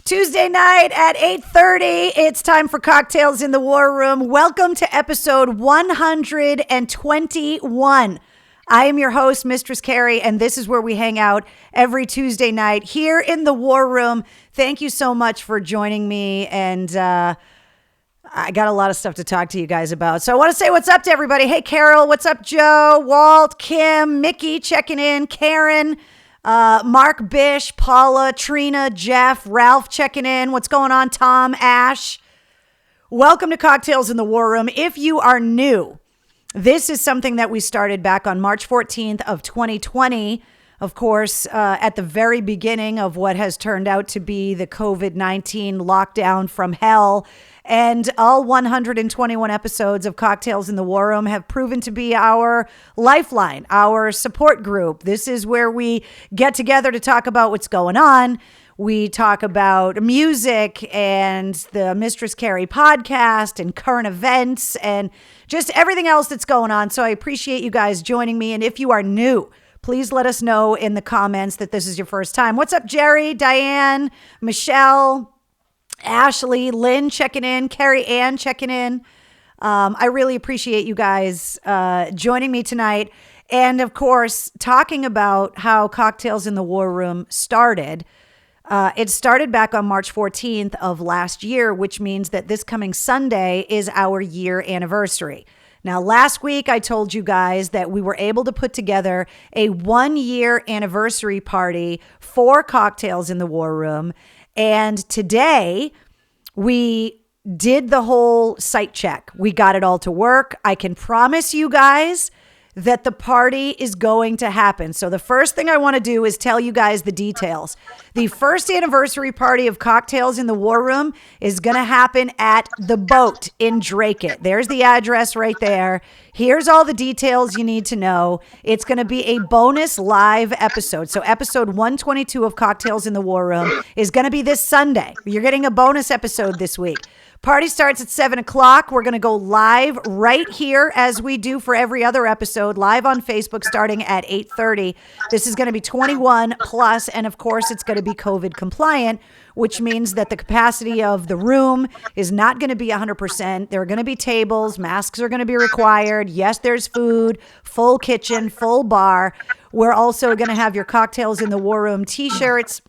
Tuesday night at 8:30. It's time for Cocktails in the War Room. Welcome to episode 121. I am your host, Mistress Carrie, and this is where we hang out every Tuesday night here in the War Room. Thank you so much for joining me, and I got a lot of stuff to talk to you guys about. So I want to say what's up to everybody. Hey, Carol, what's up, Joe, Walt, Kim, Mickey checking in, Karen, Mark, Bish, Paula, Trina, Jeff, Ralph checking in. What's going on, Tom, Ash? Welcome to Cocktails in the War Room. If you are new, this is something that we started back on March 14th of 2020. Of course, at the very beginning of what has turned out to be the COVID-19 lockdown from hell. And all 121 episodes of Cocktails in the War Room have proven to be our lifeline, our support group. This is where we get together to talk about what's going on. We talk about music and the Mistress Carrie podcast and current events and just everything else that's going on. So I appreciate you guys joining me. And if you are new, please let us know in the comments that this is your first time. What's up, Jerry, Diane, Michelle, Ashley, Lynn checking in, Carrie Ann checking in. I really appreciate you guys joining me tonight. And of course, talking about how Cocktails in the War Room started. It started back on March 14th of last year, which means that this coming Sunday is our year anniversary. Now, last week, I told you guys that we were able to put together a 1-year anniversary party for Cocktails in the War Room. And today, we did the whole site check. We got it all to work. I can promise you guys that the party is going to happen. So the first thing I want to do is tell you guys the details. The first anniversary party of Cocktails in the War Room is going to happen at The Boat in Drake-It. There's the address right there. Here's all the details you need to know. It's going to be a bonus live episode. So episode 122 of Cocktails in the War Room is going to be this Sunday. You're getting a bonus episode this week. Party starts at 7 o'clock. We're going to go live right here as we do for every other episode, live on Facebook starting at 8:30. This is going to be 21 plus, and of course, it's going to be COVID compliant, which means that the capacity of the room is not going to be 100%. There are going to be tables. Masks are going to be required. Yes, there's food, full kitchen, full bar. We're also going to have your Cocktails in the War Room t-shirts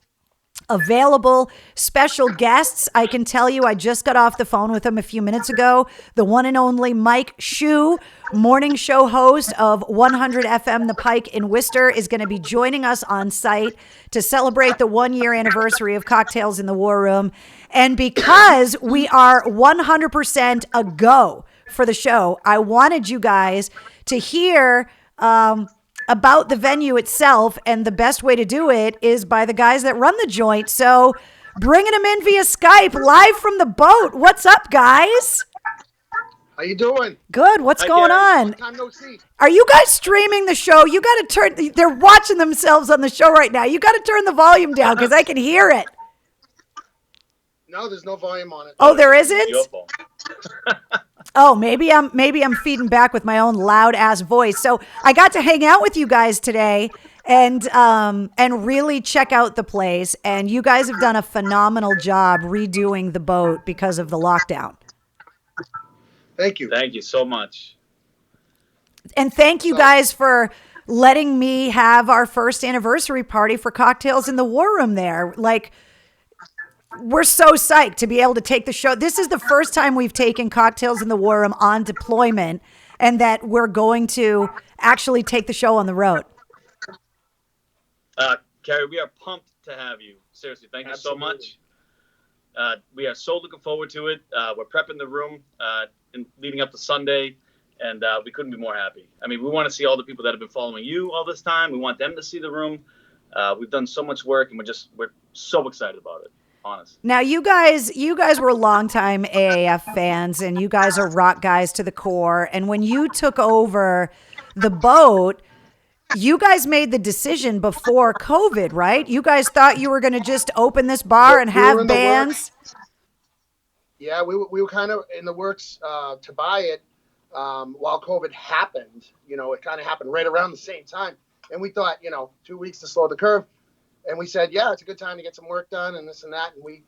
available. Special guests. I can tell you, I just got off the phone with him a few minutes ago. The one and only Mike Shue, morning show host of 100 FM The Pike in Worcester, is going to be joining us on site to celebrate the 1-year anniversary of Cocktails in the War Room. And because we are 100% a go for the show, I wanted you guys to hear about the venue itself, and the best way to do it is by the guys that run the joint. So bringing them in via Skype, live from the boat. What's up, guys? How you doing? Good. What's going on? Long time no see. Are you guys streaming the show? You got to turn, they're watching themselves on the show right now. You got to turn the volume down because I can hear it. No, there's no volume on it. Oh, there isn't? Oh, maybe I'm feeding back with my own loud ass voice. So I got to hang out with you guys today and really check out the place. And you guys have done a phenomenal job redoing the boat because of the lockdown. Thank you. Thank you so much. And thank you guys for letting me have our first anniversary party for Cocktails in the War Room there. Like, we're so psyched to be able to take the show. This is the first time we've taken Cocktails in the War Room on deployment, and that we're going to actually take the show on the road. Carrie, we are pumped to have you. Seriously, thank you so much. We are so looking forward to it. We're prepping the room and leading up to Sunday, and we couldn't be more happy. I mean, we want to see all the people that have been following you all this time. We want them to see the room. We've done so much work, and we're so excited about it. Honest. Now, you guys were longtime AAF fans, and you guys are rock guys to the core. And when you took over the boat, you guys made the decision before COVID, right? You guys thought you were going to just open this bar and have bands. Yeah, we were kind of in the works to buy it while COVID happened. You know, it kind of happened right around the same time. And we thought, 2 weeks to slow the curve. And we said, yeah, it's a good time to get some work done and this and that. And we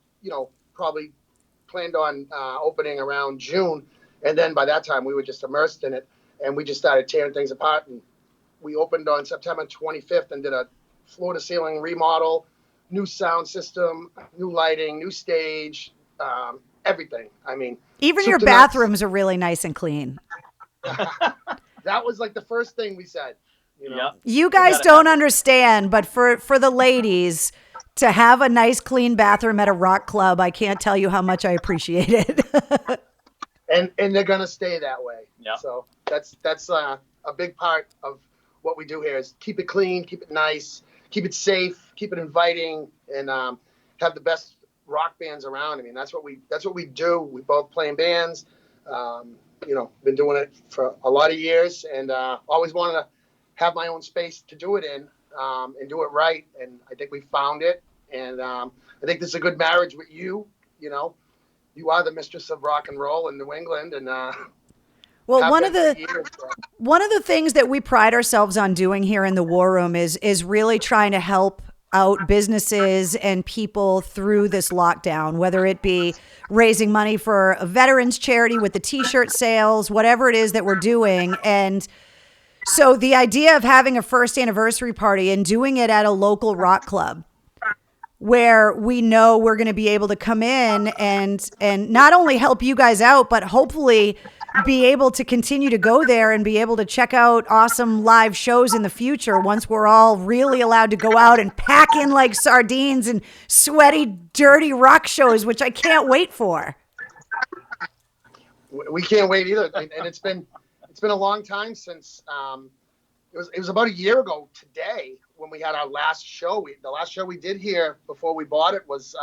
probably planned on opening around June. And then by that time, we were just immersed in it. And we just started tearing things apart. And we opened on September 25th and did a floor-to-ceiling remodel, new sound system, new lighting, new stage, everything. I mean, even soup your to nuts. bathrooms are really nice and clean. That was like the first thing we said. Yep. You guys don't understand, but for the ladies to have a nice clean bathroom at a rock club, I can't tell you how much I appreciate it. And they're gonna stay that way. Yep. So that's a big part of what we do here is keep it clean, keep it nice, keep it safe, keep it inviting, and have the best rock bands around. I mean, that's what we do. We both play in bands. Been doing it for a lot of years, and always wanted to have my own space to do it in, and do it right. And I think we found it. And I think this is a good marriage with you. You are the mistress of rock and roll in New England, and well, one of the things that we pride ourselves on doing here in the War Room is really trying to help out businesses and people through this lockdown, whether it be raising money for a veterans charity with the t-shirt sales, whatever it is that we're doing. And so the idea of having a first anniversary party and doing it at a local rock club where we know we're going to be able to come in and not only help you guys out, but hopefully be able to continue to go there and be able to check out awesome live shows in the future once we're all really allowed to go out and pack in like sardines and sweaty, dirty rock shows, which I can't wait for. We can't wait either. And it's been a long time since it was about a year ago today when we had our last show. The last show we did here before we bought it was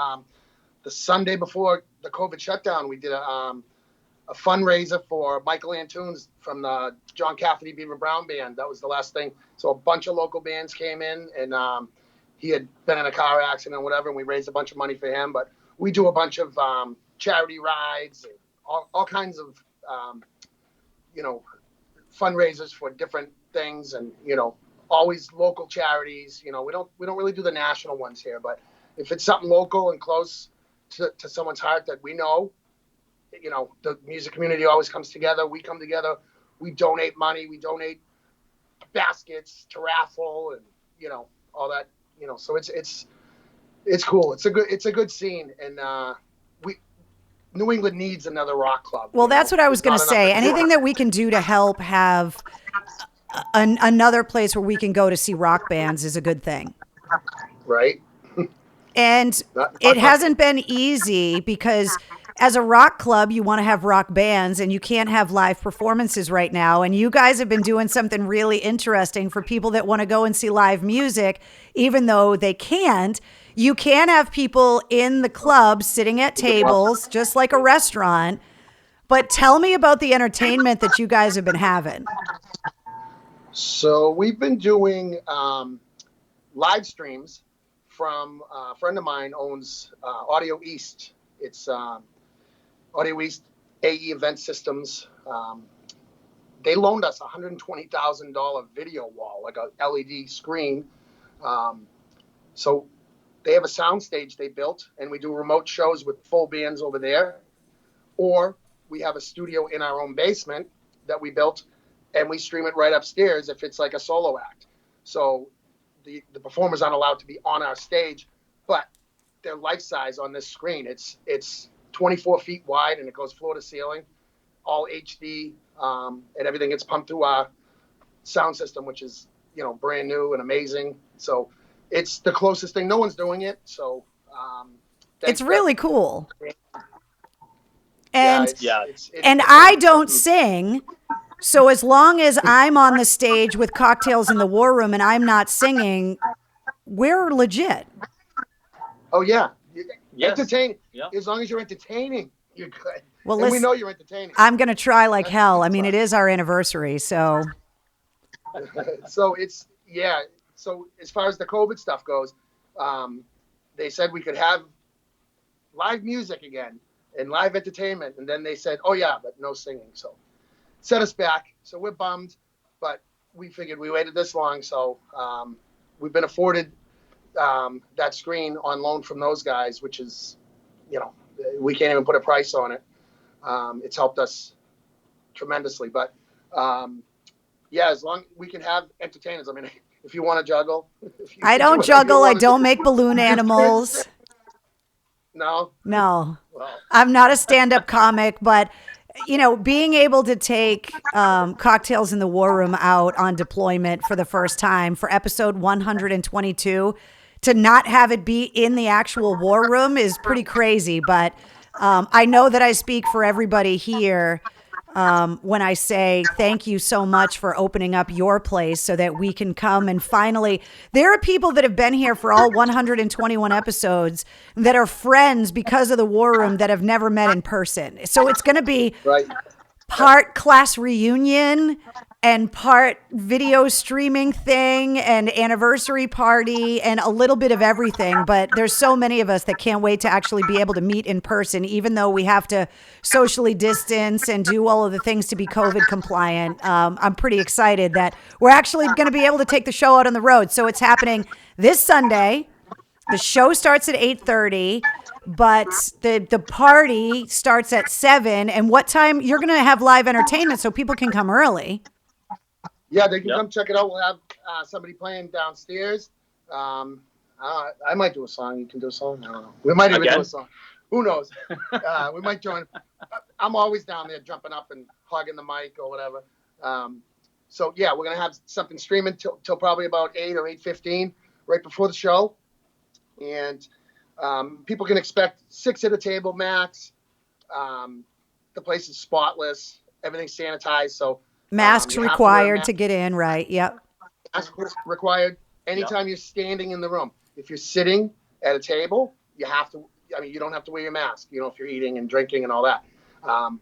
the Sunday before the COVID shutdown. We did a fundraiser for Michael Antunes from the John Cafferty Beaver Brown Band. That was the last thing. So a bunch of local bands came in, and he had been in a car accident or whatever, and we raised a bunch of money for him. But we do a bunch of charity rides and all kinds of fundraisers for different things, and always local charities. We don't really do the national ones here, but if it's something local and close to someone's heart that we know, the music community always comes together. We come together. We donate money. We donate baskets to raffle, and all that. So it's cool. It's a good scene, and New England needs another rock club. Well, that's what I was going to say. Anything that we can do to help have another place where we can go to see rock bands is a good thing. Right. And it hasn't been easy because as a rock club, you want to have rock bands and you can't have live performances right now. And you guys have been doing something really interesting for people that want to go and see live music, even though they can't. You can have people in the club sitting at tables, just like a restaurant. But tell me about the entertainment that you guys have been having. So we've been doing live streams from a friend of mine owns Audio East. It's Audio East AE Event Systems. They loaned us a $120,000 video wall, like a LED screen. So they have a sound stage they built, and we do remote shows with full bands over there. Or we have a studio in our own basement that we built, and we stream it right upstairs if it's like a solo act. So the performers aren't allowed to be on our stage, but they're life size on this screen. It's 24 feet wide, and it goes floor to ceiling, all HD, and everything gets pumped through our sound system, which is brand new and amazing. So it's the closest thing. No one's doing it, so it's really cool. And it's I don't sing. So as long as I'm on the stage with cocktails in the War Room and I'm not singing, we're legit. Oh yeah. Yes. Entertaining. Yeah. As long as you're entertaining, you're good. Well, and we know you're entertaining. I'm going to try like hell. I mean, it is our anniversary, so. So So as far as the COVID stuff goes, they said we could have live music again and live entertainment. And then they said, oh yeah, but no singing. So set us back. So we're bummed, but we figured we waited this long. So we've been afforded that screen on loan from those guys, which is, we can't even put a price on it. It's helped us tremendously. But as long as we can have entertainers. I mean, if you want to juggle, I don't juggle. I don't make balloon animals. No. No. Well, I'm not a stand-up comic, but being able to take Cocktails in the War Room out on deployment for the first time for episode 122, to not have it be in the actual war room is pretty crazy. But I know that I speak for everybody here when I say thank you so much for opening up your place so that we can come and finally, there are people that have been here for all 121 episodes that are friends because of the War Room that have never met in person. So it's going to be right. part class reunion and part video streaming thing and anniversary party and a little bit of everything. But there's so many of us that can't wait to actually be able to meet in person, even though we have to socially distance and do all of the things to be COVID compliant. I'm pretty excited that we're actually going to be able to take the show out on the road. So it's happening this Sunday. The show starts at 8:30, but the party starts at 7. And what time? You're going to have live entertainment so people can come early. Yeah, they can come check it out. We'll have somebody playing downstairs. I might do a song. You can do a song. I don't know. We might even do a song. Who knows? We might join. I'm always down there jumping up and hogging the mic or whatever. So yeah, we're gonna have something streaming till probably about 8 or 8:15, right before the show, and people can expect 6 at a table max. The place is spotless. Everything's sanitized. So. Masks required to get in, right? Yep. Masks required anytime you're standing in the room. If you're sitting at a table, you have to. I mean, you don't have to wear your mask. If you're eating and drinking and all that.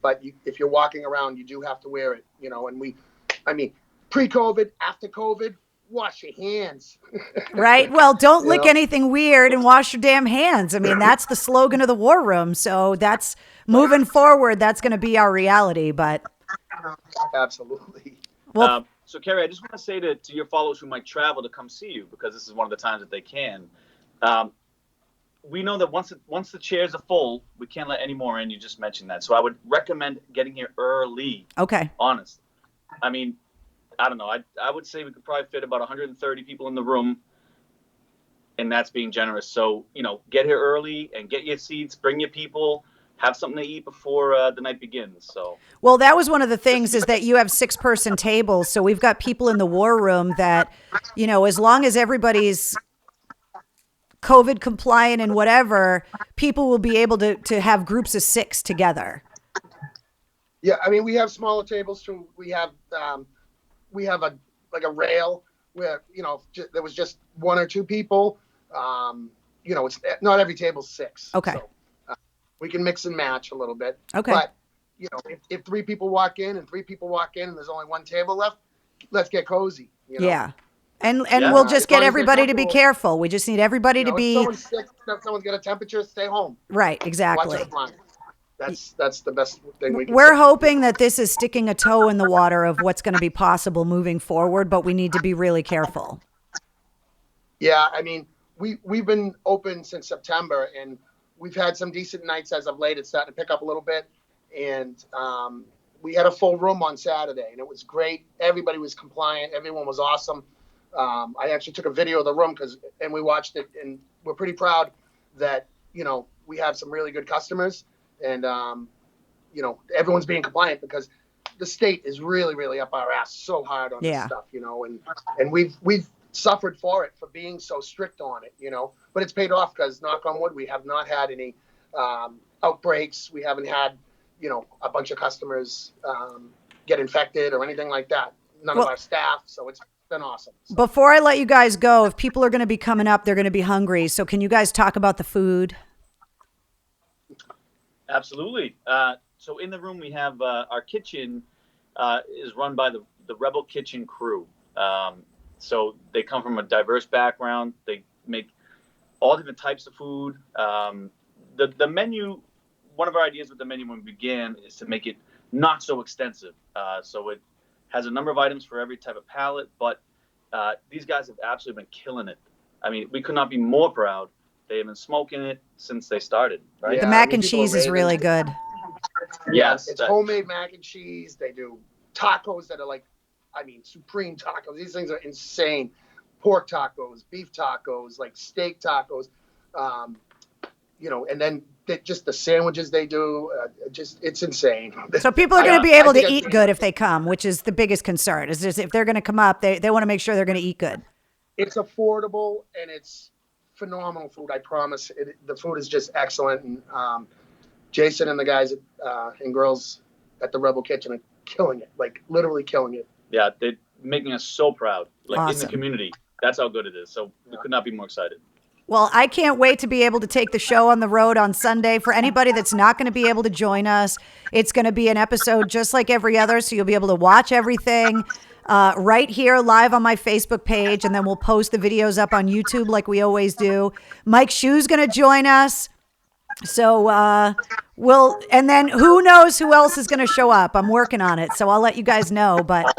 But if you're walking around, you do have to wear it. And pre-COVID, after COVID, wash your hands. Right. Well, don't lick anything weird and wash your damn hands. I mean, that's the slogan of the War Room. So that's moving forward. That's going to be our reality. But. Absolutely. Well, so Carrie, I just want to say to your followers who might travel to come see you, because this is one of the times that they can. We know that once the chairs are full, we can't let any more in. You just mentioned that, so I would recommend getting here early. Okay. Honest. I mean, I don't know. I would say we could probably fit about 130 people in the room, and that's being generous. So get here early and get your seats. Bring your people. Have something to eat before the night begins. So, well, that was one of the things is that you have 6-person tables. So we've got people in the War Room that, as long as everybody's COVID compliant and whatever, people will be able to have groups of 6 together. Yeah, I mean, we have smaller tables too. We have a rail where there was just 1 or 2 people. It's not every table's 6. Okay. So, we can mix and match a little bit. Okay. But, if 3 people walk in and 3 people walk in and there's only 1 table left, let's get cozy. Yeah. And we'll just get everybody to be careful. We just need everybody to be. If someone's sick, if someone's got a temperature, stay home. Right. Exactly. Watch it online. That's the best thing we can We're say. hoping that this is sticking a toe in the water of what's going to be possible moving forward, but we need to be really careful. Yeah. I mean, we've been open since September, and we've had some decent nights as of late. It's starting to pick up a little bit. And we had a full room on Saturday, and it was great. Everybody was compliant. Everyone was awesome. I actually took a video of the room and we watched it, and we're pretty proud that, we have some really good customers, and, everyone's being compliant because the state is really, really up our ass so hard on this stuff, and we've suffered for it, for being so strict on it, but it's paid off because, knock on wood, we have not had any outbreaks. We haven't had, a bunch of customers get infected or anything like that. None of our staff. So it's been awesome. So. Before I let you guys go, if people are going to be coming up, they're going to be hungry. So can you guys talk about the food? Absolutely. So in the room, we have our kitchen is run by the Rebel Kitchen crew. So they come from a diverse background. They make all different types of food. The menu, one of our ideas with the menu when we began is to make it not so extensive. So it has a number of items for every type of palate, but these guys have absolutely been killing it. I mean, we could not be more proud They've been smoking it since they started, right? The Yeah, mac I mean, and people are cheese is raving. really good. Yes. It's homemade mac and cheese. They do tacos that are like, I mean, supreme tacos. These things are insane. Pork tacos, beef tacos, like steak tacos, and then just the sandwiches they do. It's insane. So people are going to be able to I eat good if they come, which is the biggest concern. Is just if they're going to come up, they want to make sure they're going to eat good. It's affordable and it's phenomenal food. I promise. The food is just excellent. And Jason and the guys and girls at the Rebel Kitchen are killing it, like literally killing it. Yeah, they're making us so proud, like in Awesome. the community. That's how good it is. So we could not be more excited. Well, I can't wait to be able to take the show on the road on Sunday. For anybody that's not going to be able to join us, it's going to be an episode just like every other. So you'll be able to watch everything right here live on my Facebook page. And then we'll post the videos up on YouTube like we always do. Mike Shue's going to join us. So and then who knows who else is going to show up. I'm working on it. So I'll let you guys know. But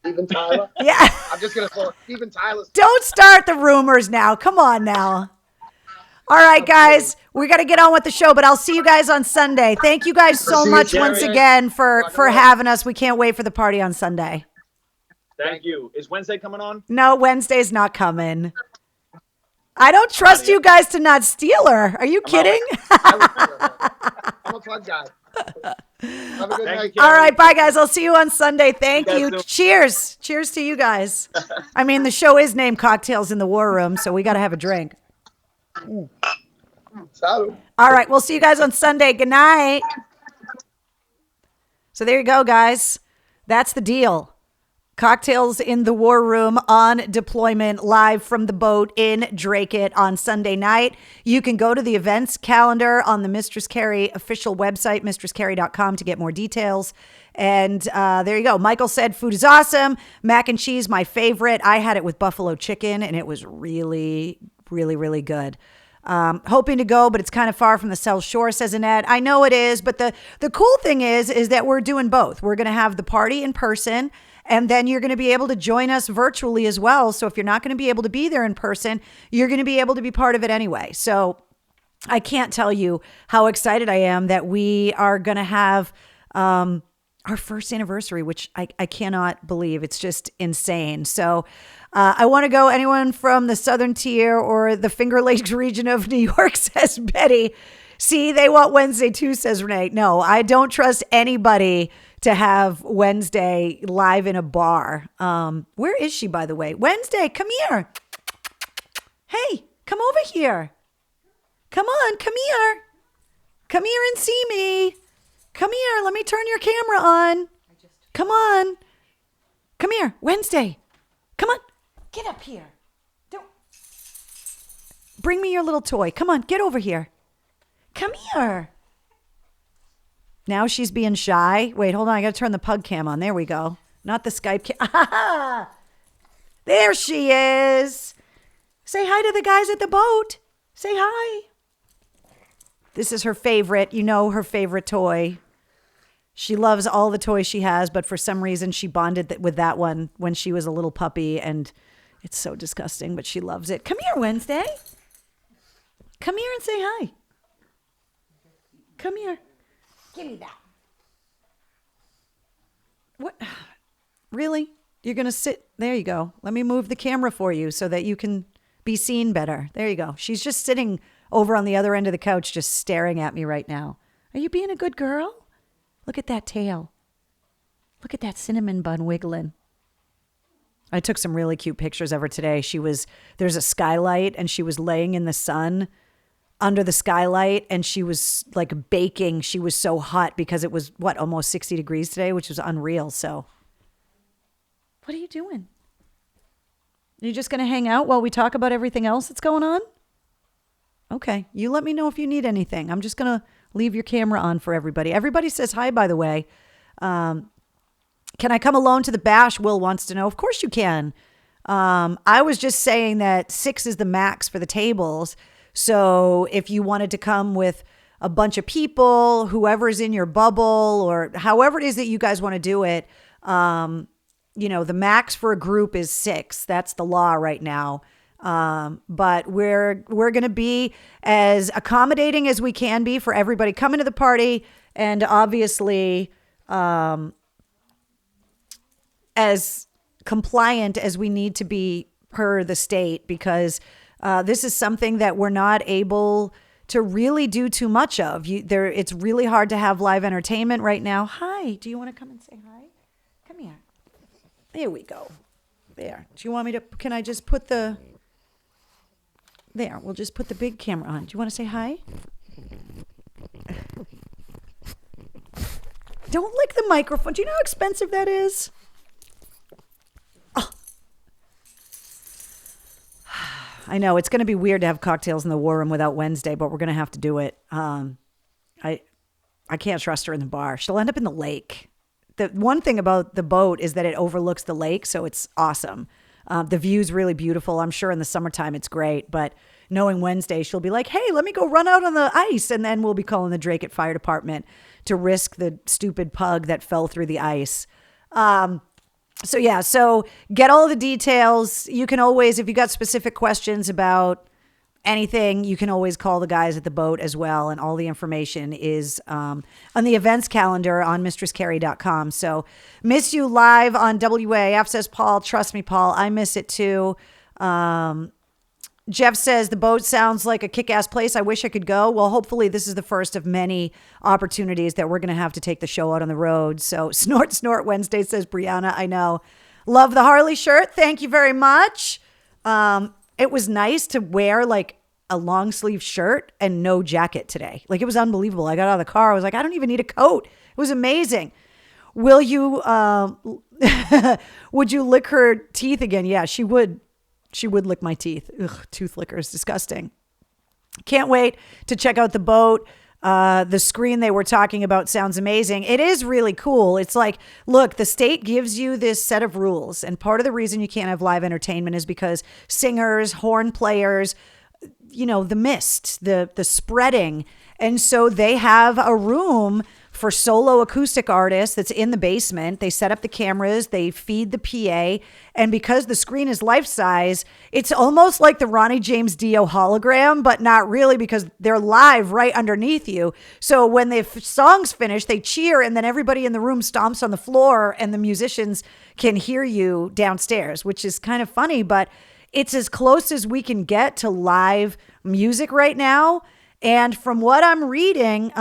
Steven Tyler. yeah. I'm just going to throw Steven Tyler. Don't start the rumors now. Come on now. All right, guys, we got to get on with the show, but I'll see you guys on Sunday. Thank you guys so See you, much Jerry. once again for having us. We can't wait for the party on Sunday. Thank you. Is Wednesday coming on? No, Wednesday's not coming. I don't trust you guys to not steal her. Are you kidding? I'm a fun guy. Have a good night. All right, bye, guys. I'll see you on Sunday. Thank You you. guys do. Cheers. Cheers to you guys. I mean, the show is named Cocktails in the War Room, so we got to have a drink. Salud. All right, we'll see you guys on Sunday. Good night. So there you go, guys. That's the deal. Cocktails in the War Room on deployment live from the boat in Drake It on Sunday night. You can go to the events calendar on the Mistress Carrie official website, mistresscarrie.com, to get more details. And there you go. Michael said food is awesome. Mac and cheese, my favorite. I had it with buffalo chicken, and it was really, really, really good. Hoping to go, but it's kind of far from the South Shore, says Annette. I know it is, but the cool thing is that we're doing both. We're going to have the party in person, and then you're going to be able to join us virtually as well. So if you're not going to be able to be there in person, you're going to be able to be part of it anyway. So I can't tell you how excited I am that we are going to have our first anniversary, which I cannot believe. It's just insane. So I want to go anyone from the Southern Tier or the Finger Lakes region of New York, says Betty. See, they want Wednesday too, says Renee. No, I don't trust anybody to have Wednesday live in a bar. Where is she, by the way? Wednesday, come here. Hey, come over here. Come on, come here. Come here and see me. Come here. Let me turn your camera on. Come on. Come here. Wednesday. Come on. Get up here. Don't. Bring me your little toy. Come on. Get over here. Come here. Now she's being shy. Wait, hold on. I got to turn the pug cam on. There we go. Not the Skype cam. Ah, there she is. Say hi to the guys at the boat. Say hi. This is her favorite. You know, her favorite toy. She loves all the toys she has, but for some reason she bonded with that one when she was a little puppy, and it's so disgusting, but she loves it. Come here, Wednesday. Come here and say hi. Come here. Give me that. What? Really? You're going to sit? There you go. Let me move the camera for you so that you can be seen better. There you go. She's just sitting over on the other end of the couch, just staring at me right now. Are you being a good girl? Look at that tail. Look at that cinnamon bun wiggling. I took some really cute pictures of her today. There's a skylight, and she was laying in the sun under the skylight, and she was like baking. She was so hot because it was almost 60 degrees today, which was unreal. So what are you doing? Are you just going to hang out while we talk about everything else that's going on? Okay. You let me know if you need anything. I'm just going to leave your camera on for everybody. Everybody says hi, by the way. Can I come alone to the bash? Will wants to know. Of course you can. I was just saying that 6 is the max for the tables. So if you wanted to come with a bunch of people, whoever's in your bubble, or however it is that you guys want to do it, the max for a group is 6. That's the law right now. But we're going to be as accommodating as we can be for everybody coming to the party, and obviously as compliant as we need to be per the state, because this is something that we're not able to really do too much of. It's really hard to have live entertainment right now. Hi, do you want to come and say hi? Come here. There we go. There. Do you want me to, can I just put there, we'll just put the big camera on. Do you want to say hi? Don't lick the microphone. Do you know how expensive that is? Oh. I know it's going to be weird to have cocktails in the War Room without Wednesday, but we're going to have to do it. I can't trust her in the bar. She'll end up in the lake. The one thing about the boat is that it overlooks the lake, so it's awesome. The view's really beautiful. I'm sure in the summertime it's great, but knowing Wednesday, she'll be like, hey, let me go run out on the ice, and then we'll be calling the Drake Fire Department to risk the stupid pug that fell through the ice. So get all the details. You can always, if you got specific questions about anything, you can always call the guys at the boat as well. And all the information is on the events calendar on mistresscarrie.com. So miss you live on WAF, says Paul. Trust me, Paul, I miss it too. Jeff says the boat sounds like a kick-ass place. I wish I could go. Well, hopefully this is the first of many opportunities that we're going to have to take the show out on the road. So snort Wednesday, says Brianna. I know. Love the Harley shirt. Thank you very much. It was nice to wear like a long sleeve shirt and no jacket today. Like it was unbelievable. I got out of the car. I was like, I don't even need a coat. It was amazing. Will you, would you lick her teeth again? Yeah, she would. She would lick my teeth. Ugh, tooth licker is disgusting. Can't wait to check out the boat. The screen they were talking about sounds amazing. It is really cool. It's like, look, the state gives you this set of rules. And part of the reason you can't have live entertainment is because singers, horn players, the mist, the spreading. And so they have a room for solo acoustic artists that's in the basement. They set up the cameras, they feed the PA, and because the screen is life size, it's almost like the Ronnie James Dio hologram, but not really because they're live right underneath you. So when the songs finish, they cheer, and then everybody in the room stomps on the floor, and the musicians can hear you downstairs, which is kind of funny, but it's as close as we can get to live music right now. And from what I'm reading,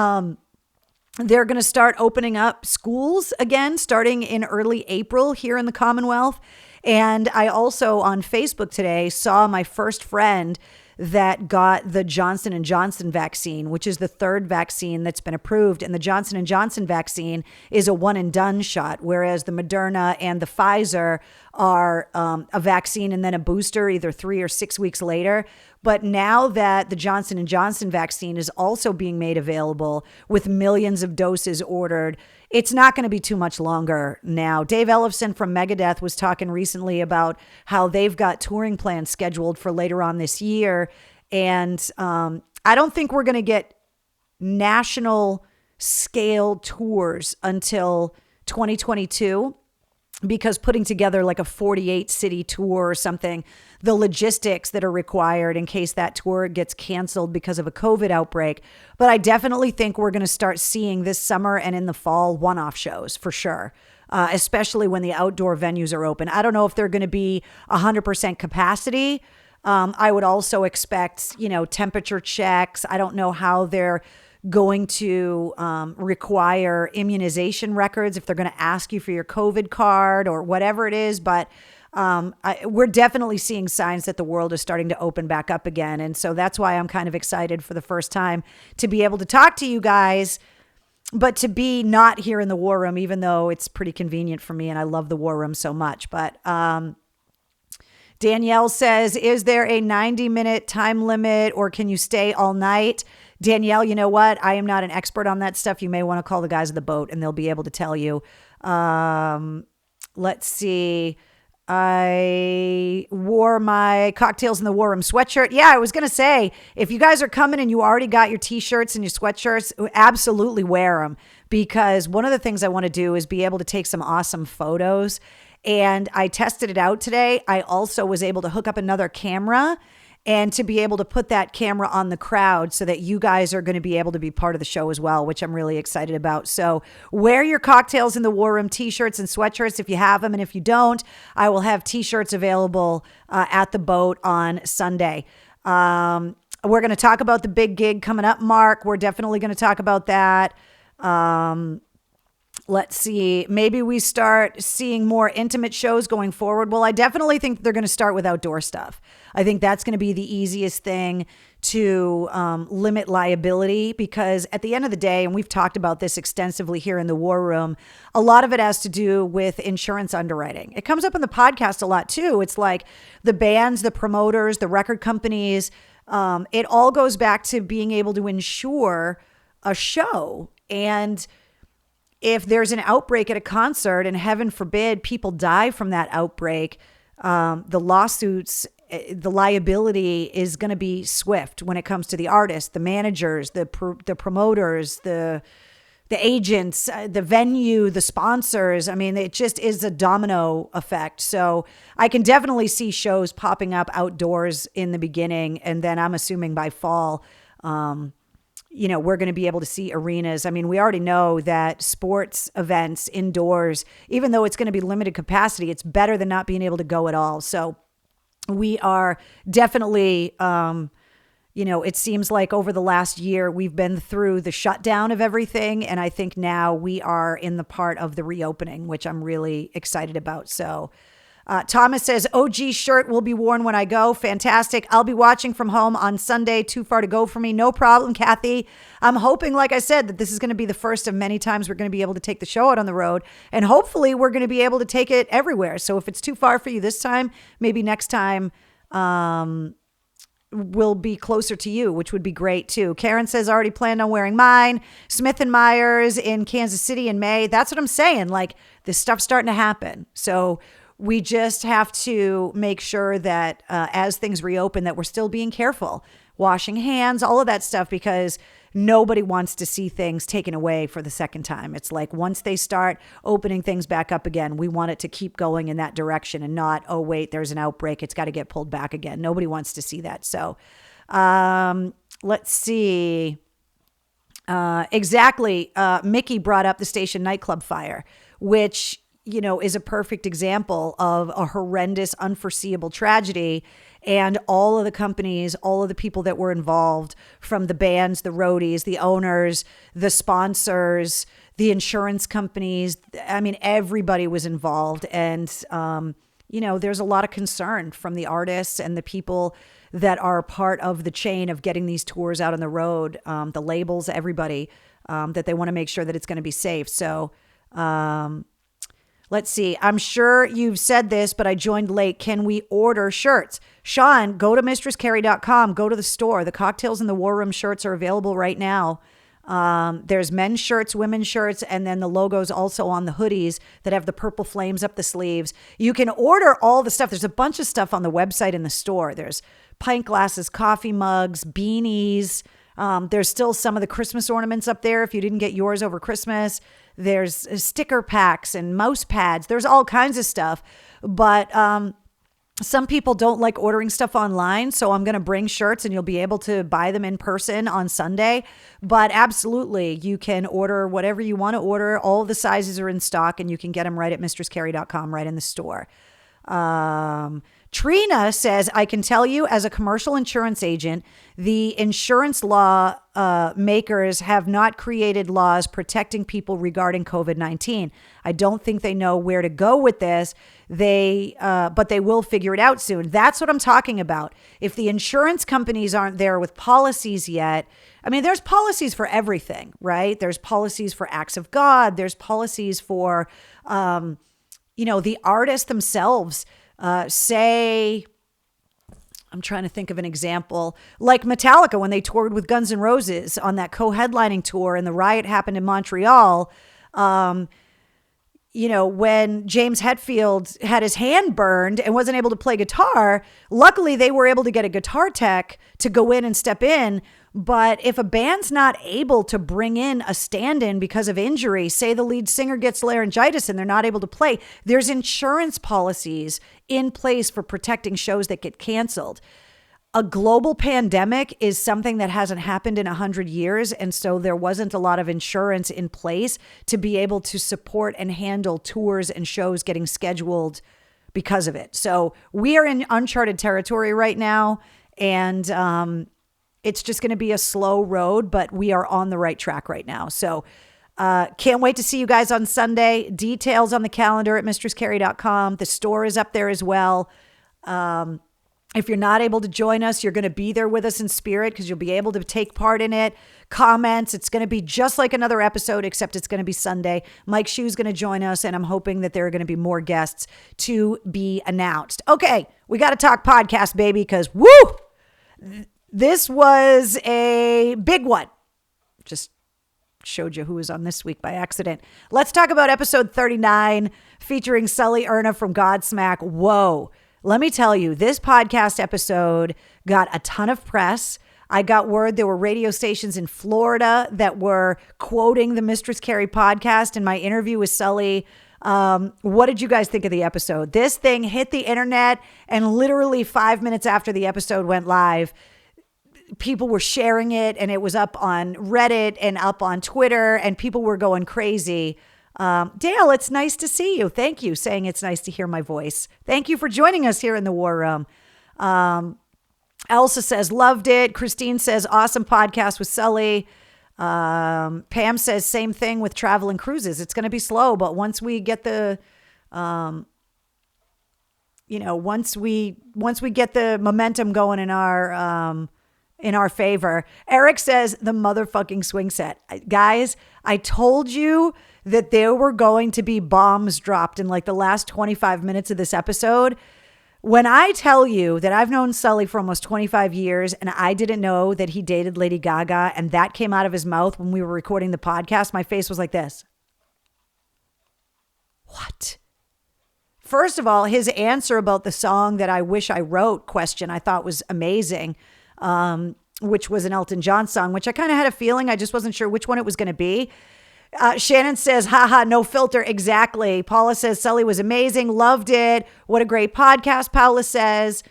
they're going to start opening up schools again, starting in early April here in the Commonwealth. And I also on Facebook today saw my first friend that got the Johnson & Johnson vaccine, which is the third vaccine that's been approved. And the Johnson & Johnson vaccine is a one and done shot, whereas the Moderna and the Pfizer are a vaccine and then a booster either 3 or 6 weeks later. But now that the Johnson & Johnson vaccine is also being made available with millions of doses ordered, it's not going to be too much longer now. Dave Ellefson from Megadeth was talking recently about how they've got touring plans scheduled for later on this year. And I don't think we're going to get national scale tours until 2022. Because putting together like a 48 city tour or something, the logistics that are required in case that tour gets canceled because of a COVID outbreak. But I definitely think we're going to start seeing this summer and in the fall one-off shows for sure, especially when the outdoor venues are open. I don't know if they're going to be 100% capacity. I would also expect, temperature checks. I don't know how they're going to require immunization records, if they're going to ask you for your COVID card or whatever it is. But we're definitely seeing signs that the world is starting to open back up again. And so that's why I'm kind of excited for the first time to be able to talk to you guys, but to be not here in the War Room, even though it's pretty convenient for me and I love the War Room so much. But Danielle says, is there a 90-minute time limit or can you stay all night? Danielle, you know what? I am not an expert on that stuff. You may want to call the guys at the boat and they'll be able to tell you. Let's see. I wore my Cocktails in the War Room sweatshirt. Yeah, I was going to say, if you guys are coming and you already got your t-shirts and your sweatshirts, absolutely wear them. Because one of the things I want to do is be able to take some awesome photos. and I tested it out today. I also was able to hook up another camera and to be able to put that camera on the crowd so that you guys are going to be able to be part of the show as well, which I'm really excited about. So wear your Cocktails in the War Room t-shirts and sweatshirts if you have them. And if you don't, I will have t-shirts available at the boat on Sunday. We're going to talk about the big gig coming up, Mark. We're definitely going to talk about that. Let's see. Maybe we start seeing more intimate shows going forward. Well, I definitely think they're going to start with outdoor stuff. I think that's going to be the easiest thing to limit liability, because at the end of the day, and we've talked about this extensively here in the War Room, a lot of it has to do with insurance underwriting. It comes up in the podcast a lot too. It's like the bands, the promoters, the record companies. It all goes back to being able to insure a show. And if there's an outbreak at a concert and heaven forbid people die from that outbreak, the lawsuits, the liability is going to be swift when it comes to the artists, the managers, the promoters, the agents, the venue, the sponsors. I mean, it just is a domino effect. So I can definitely see shows popping up outdoors in the beginning. And then I'm assuming by fall, we're going to be able to see arenas. I mean, we already know that sports events indoors, even though it's going to be limited capacity, it's better than not being able to go at all. So we are definitely, it seems like over the last year, we've been through the shutdown of everything. And I think now we are in the part of the reopening, which I'm really excited about. So Thomas says, OG shirt will be worn when I go. Fantastic. I'll be watching from home on Sunday. Too far to go for me. No problem, Kathy. I'm hoping, like I said, that this is going to be the first of many times we're going to be able to take the show out on the road. And hopefully we're going to be able to take it everywhere. So if it's too far for you this time, maybe next time will be closer to you, which would be great too. Karen says, already planned on wearing mine. Smith and Myers in Kansas City in May. That's what I'm saying. Like, this stuff's starting to happen. So we just have to make sure that as things reopen, that we're still being careful, washing hands, all of that stuff, because nobody wants to see things taken away for the second time. It's like once they start opening things back up again, we want it to keep going in that direction and not, oh, wait, there's an outbreak, it's got to get pulled back again. Nobody wants to see that. So let's see. Exactly. Mickey brought up the station nightclub fire, which is a perfect example of a horrendous, unforeseeable tragedy. And all of the companies, all of the people that were involved, from the bands, the roadies, the owners, the sponsors, the insurance companies, I mean, everybody was involved. And, there's a lot of concern from the artists and the people that are part of the chain of getting these tours out on the road, the labels, everybody, that they want to make sure that it's going to be safe. So, let's see. I'm sure you've said this, but I joined late. Can we order shirts? Sean, go to mistresscarrie.com. Go to the store. The Cocktails in the War Room shirts are available right now. There's men's shirts, women's shirts, and then the logo's also on the hoodies that have the purple flames up the sleeves. You can order all the stuff. There's a bunch of stuff on the website in the store. There's pint glasses, coffee mugs, beanies. There's still some of the Christmas ornaments up there if you didn't get yours over Christmas. There's sticker packs and mouse pads. There's all kinds of stuff. But some people don't like ordering stuff online. So I'm going to bring shirts and you'll be able to buy them in person on Sunday. But absolutely, you can order whatever you want to order. All the sizes are in stock and you can get them right at mistresscarrie.com, right in the store. Trina says, I can tell you as a commercial insurance agent, the insurance law makers have not created laws protecting people regarding COVID-19. I don't think they know where to go with this. But they will figure it out soon. That's what I'm talking about. If the insurance companies aren't there with policies yet, I mean, there's policies for everything, right? There's policies for acts of God. There's policies for, the artists themselves. Say, I'm trying to think of an example, like Metallica when they toured with Guns N' Roses on that co-headlining tour and the riot happened in Montreal. when James Hetfield had his hand burned and wasn't able to play guitar, luckily they were able to get a guitar tech to go in and step in. But if a band's not able to bring in a stand-in because of injury, say the lead singer gets laryngitis and they're not able to play, there's insurance policies in place for protecting shows that get canceled. A global pandemic is something that hasn't happened in 100 years. And so there wasn't a lot of insurance in place to be able to support and handle tours and shows getting scheduled because of it. So we are in uncharted territory right now. And it's just going to be a slow road, but we are on the right track right now. So can't wait to see you guys on Sunday. Details on the calendar at mistresscarrie.com. The store is up there as well. If you're not able to join us, you're going to be there with us in spirit because you'll be able to take part in it. Comments. It's going to be just like another episode, except it's going to be Sunday. Mike Shue's going to join us, and I'm hoping that there are going to be more guests to be announced. Okay, we got to talk podcast, baby, because woo! This was a big one. Just showed you who was on this week by accident. Let's talk about episode 39 featuring Sully Erna from Godsmack. Whoa. Let me tell you, this podcast episode got a ton of press. I got word there were radio stations in Florida that were quoting the Mistress Carrie podcast in my interview with Sully. What did you guys think of the episode? This thing hit the internet, and literally 5 minutes after the episode went live, people were sharing it, and it was up on Reddit and up on Twitter, and people were going crazy. Dale, it's nice to see you. Thank you. Saying it's nice to hear my voice. Thank you for joining us here in the War Room. Elsa says, loved it. Christine says, awesome podcast with Sully. Pam says, same thing with travel and cruises. It's going to be slow, but once we get the, once we get the momentum going in our favor. Eric says the motherfucking swing set. Guys, I told you that there were going to be bombs dropped in like the last 25 minutes of this episode. When I tell you that I've known Sully for almost 25 years and I didn't know that he dated Lady Gaga, and that came out of his mouth when we were recording the podcast, my face was like this. What? First of all, his answer about the song that I wish I wrote question I thought was amazing. Which was an Elton John song, which I kind of had a feeling. I just wasn't sure which one it was going to be. Shannon says, haha, no filter. Exactly. Paula says, Sully was amazing. Loved it. What a great podcast, Paula says.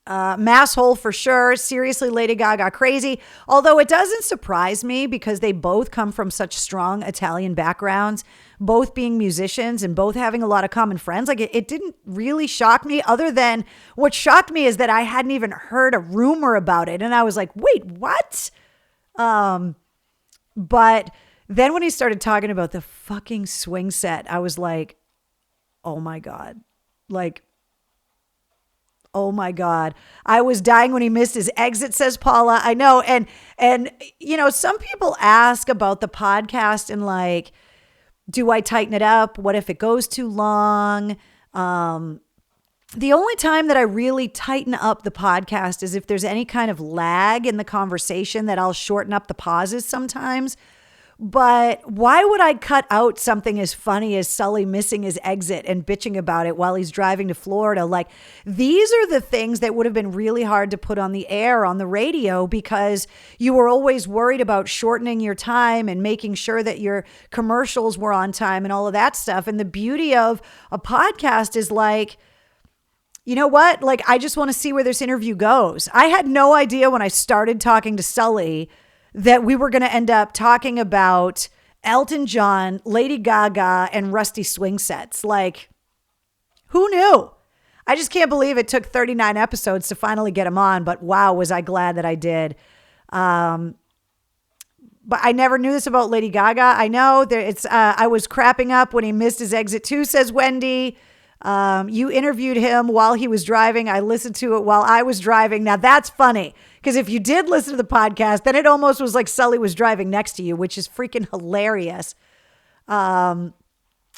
Masshole for sure. Seriously, Lady Gaga crazy. Although it doesn't surprise me because they both come from such strong Italian backgrounds, both being musicians and both having a lot of common friends. Like it didn't really shock me, other than what shocked me is that I hadn't even heard a rumor about it. And I was like, wait, what? But then when he started talking about the fucking swing set, I was like, oh my God. Like, oh my God. I was dying when he missed his exit, says Paula. I know. And some people ask about the podcast and like, do I tighten it up? What if it goes too long? The only time that I really tighten up the podcast is if there's any kind of lag in the conversation, that I'll shorten up the pauses sometimes. But why would I cut out something as funny as Sully missing his exit and bitching about it while he's driving to Florida? Like, these are the things that would have been really hard to put on the air, on the radio, because you were always worried about shortening your time and making sure that your commercials were on time and all of that stuff. And the beauty of a podcast is like, you know what? Like, I just want to see where this interview goes. I had no idea when I started talking to Sully that we were going to end up talking about Elton John, Lady Gaga, and rusty swing sets. Like, who knew? I just can't believe it took 39 episodes to finally get him on. But wow, was I glad that I did. But I never knew this about Lady Gaga. I know that I was crapping up when he missed his exit too, says Wendy. You interviewed him while he was driving. I listened to it while I was driving. Now that's funny, because if you did listen to the podcast, then it almost was like Sully was driving next to you, which is freaking hilarious.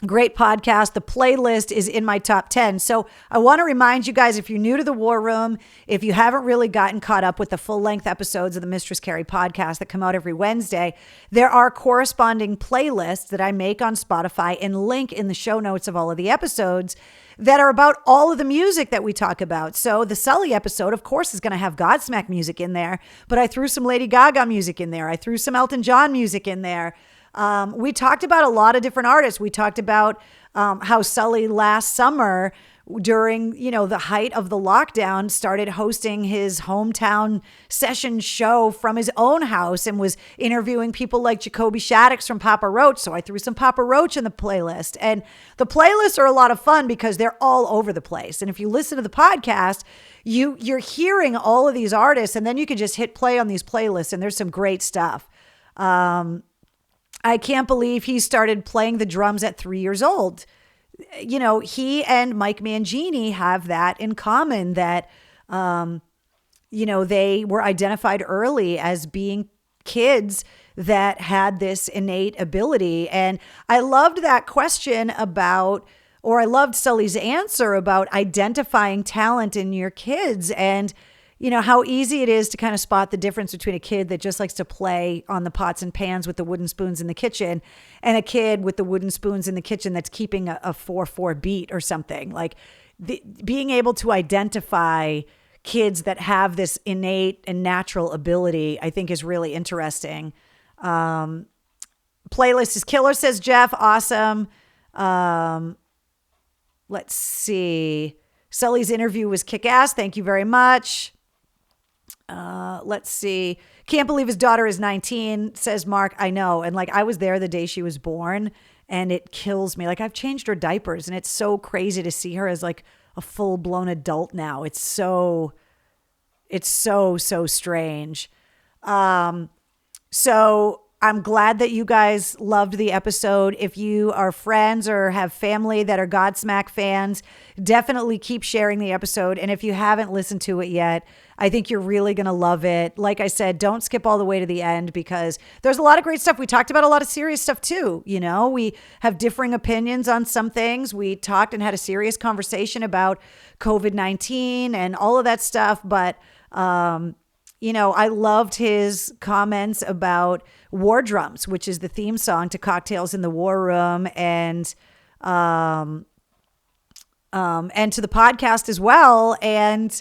Great podcast. The playlist is in my top 10. So I want to remind you guys, if you're new to the War Room, if you haven't really gotten caught up with the full length episodes of the Mistress Carrie podcast that come out every Wednesday, there are corresponding playlists that I make on Spotify and link in the show notes of all of the episodes that are about all of the music that we talk about. So the Sully episode, of course, is going to have Godsmack music in there, but I threw some Lady Gaga music in there. I threw some Elton John music in there. We talked about a lot of different artists. We talked about how Sully last summer during, the height of the lockdown started hosting his hometown session show from his own house and was interviewing people like Jacoby Shaddix from Papa Roach. So I threw some Papa Roach in the playlist, and the playlists are a lot of fun because they're all over the place. And if you listen to the podcast, you're hearing all of these artists, and then you can just hit play on these playlists, and there's some great stuff. I can't believe he started playing the drums at 3 years old. He and Mike Mangini have that in common, that, they were identified early as being kids that had this innate ability. And I loved that question I loved Sully's answer about identifying talent in your kids, and how easy it is to kind of spot the difference between a kid that just likes to play on the pots and pans with the wooden spoons in the kitchen and a kid with the wooden spoons in the kitchen that's keeping a 4/4 beat or something. Like being able to identify kids that have this innate and natural ability, I think, is really interesting. Playlist is killer, says Jeff. Awesome. Let's see. Sully's interview was kick-ass. Thank you very much. Let's see. Can't believe his daughter is 19, says Mark. I know. And I was there the day she was born, and it kills me. I've changed her diapers, and it's so crazy to see her as a full-blown adult now. It's so strange. So I'm glad that you guys loved the episode. If you are friends or have family that are Godsmack fans, definitely keep sharing the episode. And if you haven't listened to it yet, I think you're really going to love it. Like I said, don't skip all the way to the end because there's a lot of great stuff. We talked about a lot of serious stuff too. We have differing opinions on some things. We talked and had a serious conversation about COVID-19 and all of that stuff. But, I loved his comments about War Drums, which is the theme song to Cocktails in the War Room, and to the podcast as well. And,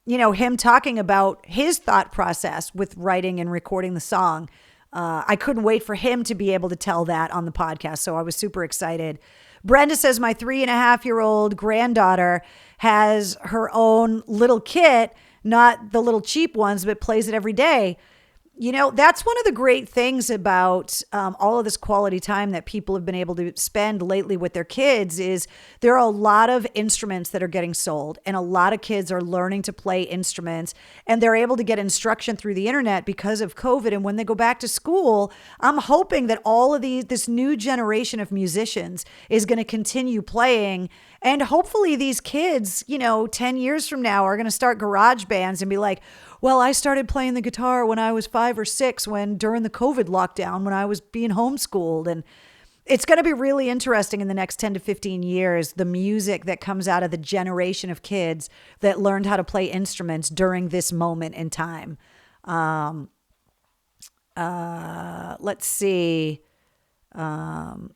him talking about his thought process with writing and recording the song. I couldn't wait for him to be able to tell that on the podcast. So I was super excited. Brenda says, my 3.5-year-old granddaughter has her own little kit, not the little cheap ones, but plays it every day. That's one of the great things about all of this quality time that people have been able to spend lately with their kids is there are a lot of instruments that are getting sold, and a lot of kids are learning to play instruments, and they're able to get instruction through the internet because of COVID. And when they go back to school, I'm hoping that all of this new generation of musicians is going to continue playing. And hopefully these kids, 10 years from now are going to start garage bands and be like, well, I started playing the guitar when I was 5 or 6 during the COVID lockdown, when I was being homeschooled. And it's going to be really interesting in the next 10 to 15 years, the music that comes out of the generation of kids that learned how to play instruments during this moment in time. Let's see. I'll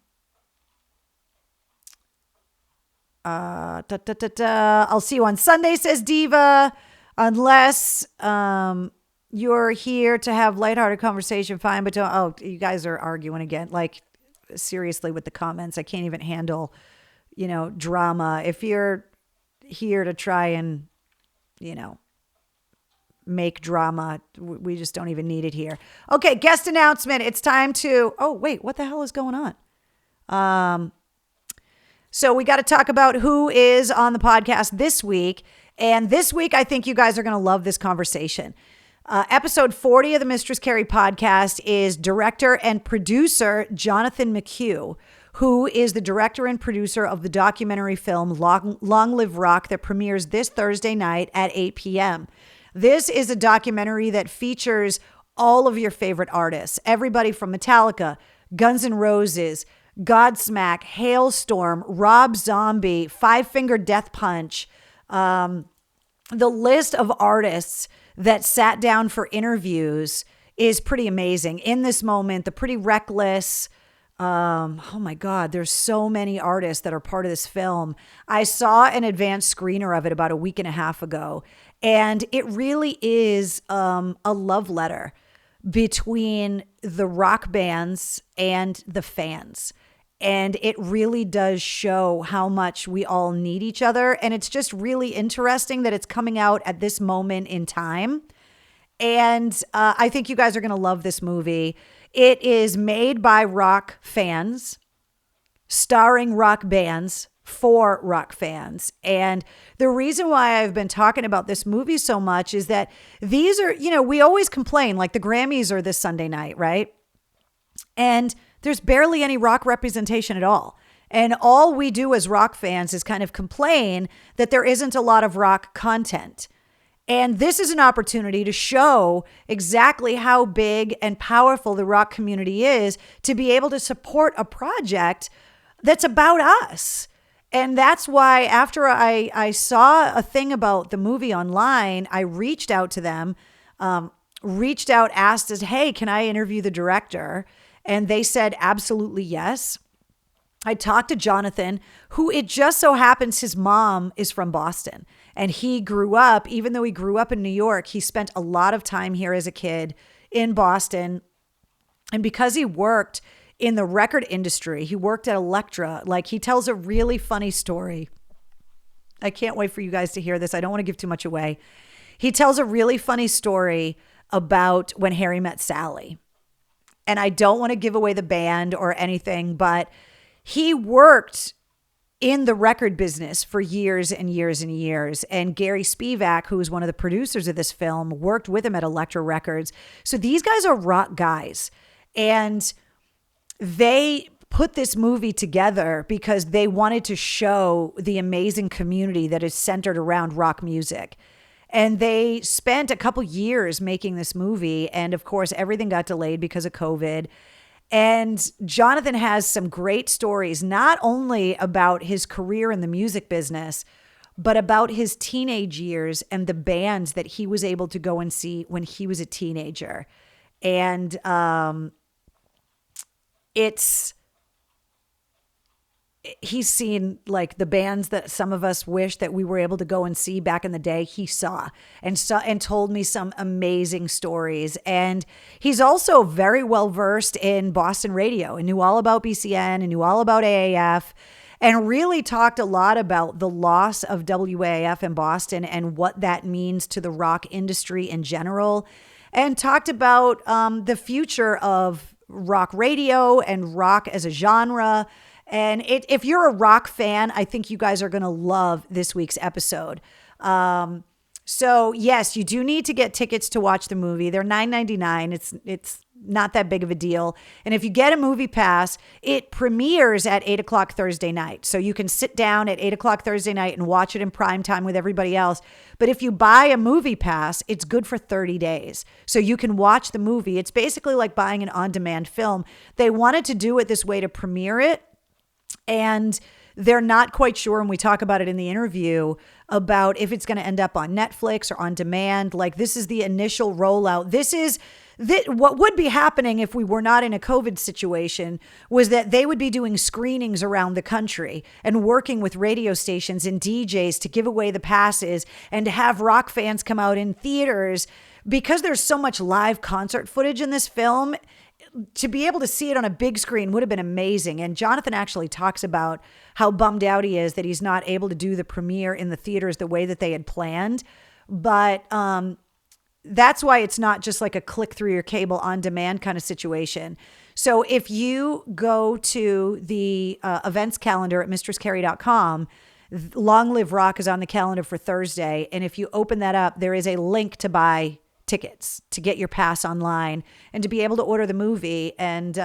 see you on Sunday, says Diva. Unless you're here to have lighthearted conversation, fine. But don't. Oh, you guys are arguing again. Seriously, with the comments, I can't even handle, drama. If you're here to try and, make drama, we just don't even need it here. Okay, guest announcement. It's time to. Oh wait, what the hell is going on? So we got to talk about who is on the podcast this week. And this week, I think you guys are going to love this conversation. Episode 40 of the Mistress Carrie podcast is director and producer Jonathan McHugh, who is the director and producer of the documentary film Long Live Rock that premieres this Thursday night at 8 p.m. This is a documentary that features all of your favorite artists, everybody from Metallica, Guns N' Roses, Godsmack, Hailstorm, Rob Zombie, Five Finger Death Punch. The list of artists that sat down for interviews is pretty amazing. In This Moment, The Pretty Reckless. Oh my God, there's so many artists that are part of this film. I saw an advanced screener of it about a week and a half ago, and it really is a love letter between the rock bands and the fans. And it really does show how much we all need each other. And it's just really interesting that it's coming out at this moment in time. And I think you guys are going to love this movie. It is made by rock fans, starring rock bands for rock fans. And the reason why I've been talking about this movie so much is that these are, we always complain, like the Grammys are this Sunday night, right? And there's barely any rock representation at all. And all we do as rock fans is kind of complain that there isn't a lot of rock content. And this is an opportunity to show exactly how big and powerful the rock community is to be able to support a project that's about us. And that's why after I saw a thing about the movie online, I reached out to them, asked us, hey, can I interview the director? And they said, absolutely yes. I talked to Jonathan, who it just so happens his mom is from Boston. And he grew up, even though he grew up in New York, he spent a lot of time here as a kid in Boston. And because he worked in the record industry, he worked at Elektra. Like, he tells a really funny story. I can't wait for you guys to hear this. I don't want to give too much away. He tells a really funny story about when Harry met Sally. And I don't want to give away the band or anything, but he worked in the record business for years and years and years. And Gary Spivak, who is one of the producers of this film, worked with him at Elektra Records. So these guys are rock guys. And they put this movie together because they wanted to show the amazing community that is centered around rock music. And they spent a couple years making this movie. And of course, everything got delayed because of COVID. And Jonathan has some great stories, not only about his career in the music business, but about his teenage years and the bands that he was able to go and see when he was a teenager. And he's seen like the bands that some of us wish that we were able to go and see back in the day. He saw and told me some amazing stories. And he's also very well versed in Boston radio and knew all about BCN and knew all about AAF, and really talked a lot about the loss of WAAF in Boston and what that means to the rock industry in general, and talked about the future of rock radio and rock as a genre. And if you're a rock fan, I think you guys are going to love this week's episode. So yes, you do need to get tickets to watch the movie. They're $9.99. It's not that big of a deal. And if you get a movie pass, it premieres at 8:00 Thursday night. So you can sit down at 8:00 Thursday night and watch it in prime time with everybody else. But if you buy a movie pass, it's good for 30 days. So you can watch the movie. It's basically like buying an on-demand film. They wanted to do it this way to premiere it. And they're not quite sure, and we talk about it in the interview, about if it's going to end up on Netflix or on demand. Like, this is the initial rollout. What would be happening if we were not in a COVID situation was that they would be doing screenings around the country and working with radio stations and DJs to give away the passes and to have rock fans come out in theaters. Because there's so much live concert footage in this film, to be able to see it on a big screen would have been amazing. And Jonathan actually talks about how bummed out he is that he's not able to do the premiere in the theaters the way that they had planned. But that's why it's not just like a click through your cable on demand kind of situation. So if you go to the events calendar at mistresscarrie.com, Long Live Rock is on the calendar for Thursday. And if you open that up, there is a link to buy tickets, to get your pass online and to be able to order the movie. And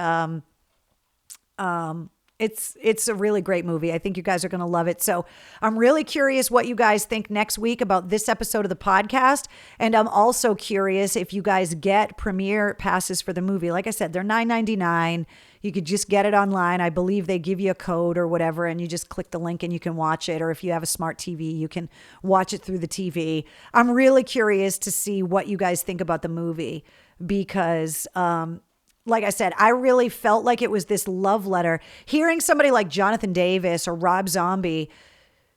It's a really great movie. I think you guys are going to love it. So I'm really curious what you guys think next week about this episode of the podcast. And I'm also curious if you guys get premiere passes for the movie. Like I said, they're $9.99. You could just get it online. I believe they give you a code or whatever, and you just click the link and you can watch it. Or if you have a smart TV, you can watch it through the TV. I'm really curious to see what you guys think about the movie because, like I said, I really felt like it was this love letter. Hearing somebody like Jonathan Davis or Rob Zombie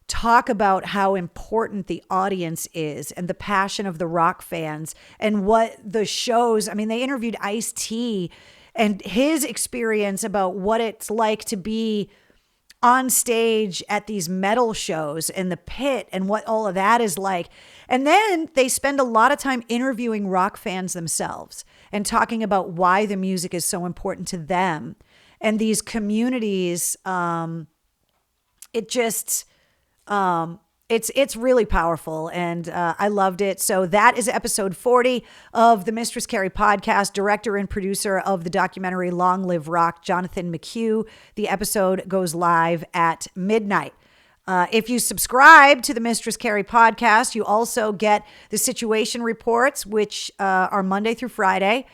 talk about how important the audience is and the passion of the rock fans and what the shows, I mean, they interviewed Ice-T and his experience about what it's like to be on stage at these metal shows in the pit and what all of that is like. And then they spend a lot of time interviewing rock fans themselves and talking about why the music is so important to them. And these communities, it's really powerful, and I loved it. So that is episode 40 of the Mistress Carrie podcast. Director and producer of the documentary Long Live Rock, Jonathan McHugh. The episode goes live at midnight. If you subscribe to the Mistress Carrie podcast, you also get the situation reports, which are Monday through Friday.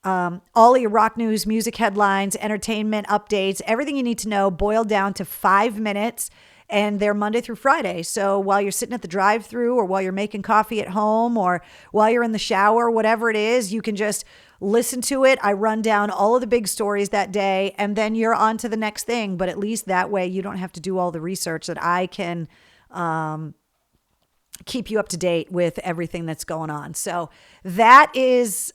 All your rock news, music headlines, entertainment updates, everything you need to know boiled down to 5 minutes. And they're Monday through Friday. So while you're sitting at the drive-thru or while you're making coffee at home or while you're in the shower, whatever it is, you can just listen to it. I run down all of the big stories that day and then you're on to the next thing. But at least that way you don't have to do all the research that I can keep you up to date with everything that's going on. So that is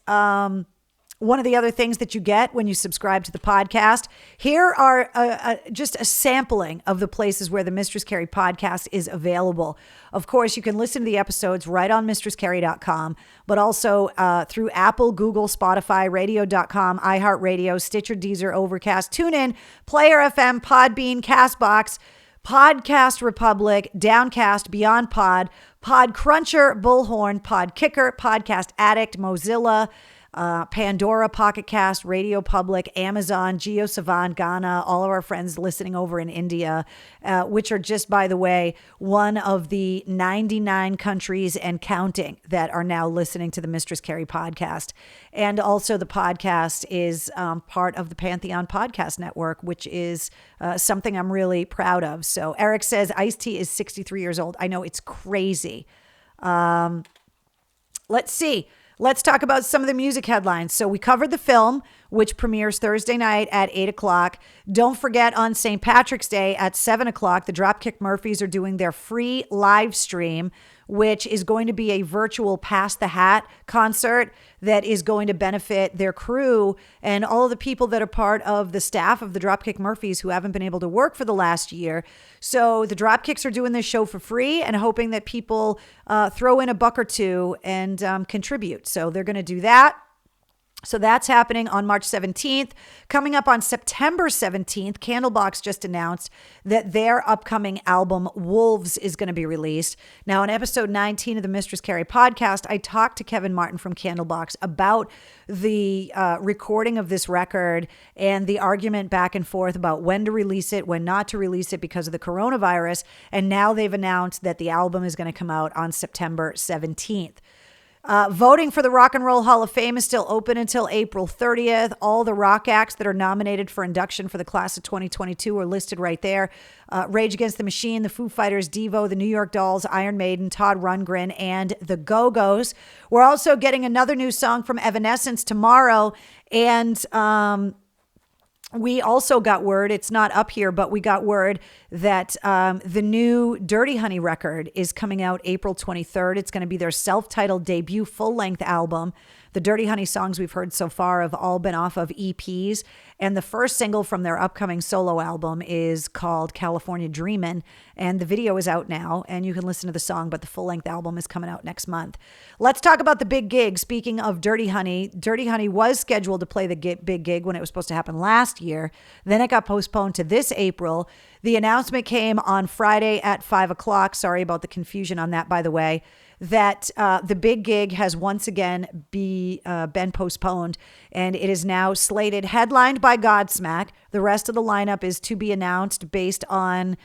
one of the other things that you get when you subscribe to the podcast. Here are just a sampling of the places where the Mistress Carrie podcast is available. Of course, you can listen to the episodes right on mistresscarrie.com, but also through Apple, Google, Spotify, radio.com, iHeartRadio, Stitcher, Deezer, Overcast, TuneIn, Player FM, Podbean, CastBox, Podcast Republic, Downcast, Beyond Pod, Pod Cruncher, Bullhorn, Pod Kicker, Podcast Addict, Mozilla, Pandora, Pocket Cast, Radio Public, Amazon, JioSaavn, Ghana, all of our friends listening over in India, which are just, by the way, one of the 99 countries and counting that are now listening to the Mistress Carrie podcast. And also the podcast is part of the Pantheon Podcast Network, which is something I'm really proud of. So Eric says Ice-T is 63 years old. I know, it's crazy. Let's see. Let's talk about some of the music headlines. So we covered the film, which premieres Thursday night at 8 o'clock. Don't forget, on St. Patrick's Day at 7 o'clock, the Dropkick Murphys are doing their free live stream, which is going to be a virtual Pass the Hat concert that is going to benefit their crew and all of the people that are part of the staff of the Dropkick Murphys who haven't been able to work for the last year. So the Dropkicks are doing this show for free and hoping that people throw in a buck or two and contribute. So they're going to do that. So that's happening on March 17th. Coming up on September 17th, Candlebox just announced that their upcoming album, Wolves, is going to be released. Now, in episode 19 of the Mistress Carrie podcast, I talked to Kevin Martin from Candlebox about the recording of this record and the argument back and forth about when to release it, when not to release it because of the coronavirus. And now they've announced that the album is going to come out on September 17th. Voting for the Rock and Roll Hall of Fame is still open until April 30th. All the rock acts that are nominated for induction for the class of 2022 are listed right there. Rage Against the Machine, the Foo Fighters, Devo, the New York Dolls, Iron Maiden, Todd Rundgren, and the Go-Go's. We're also getting another new song from Evanescence tomorrow, and we also got word, it's not up here, but we got word that the new Dirty Honey record is coming out April 23rd. It's going to be their self-titled debut full-length album. The Dirty Honey songs we've heard so far have all been off of EPs. And the first single from their upcoming solo album is called California Dreamin'. And the video is out now, and you can listen to the song, but the full-length album is coming out next month. Let's talk about the big gig. Speaking of Dirty Honey was scheduled to play the big gig when it was supposed to happen last year. Then it got postponed to this April. The announcement came on Friday at 5 o'clock. Sorry about the confusion on that, by the way. that the big gig has once again been postponed, and it is now slated, headlined by Godsmack. The rest of the lineup is to be announced based on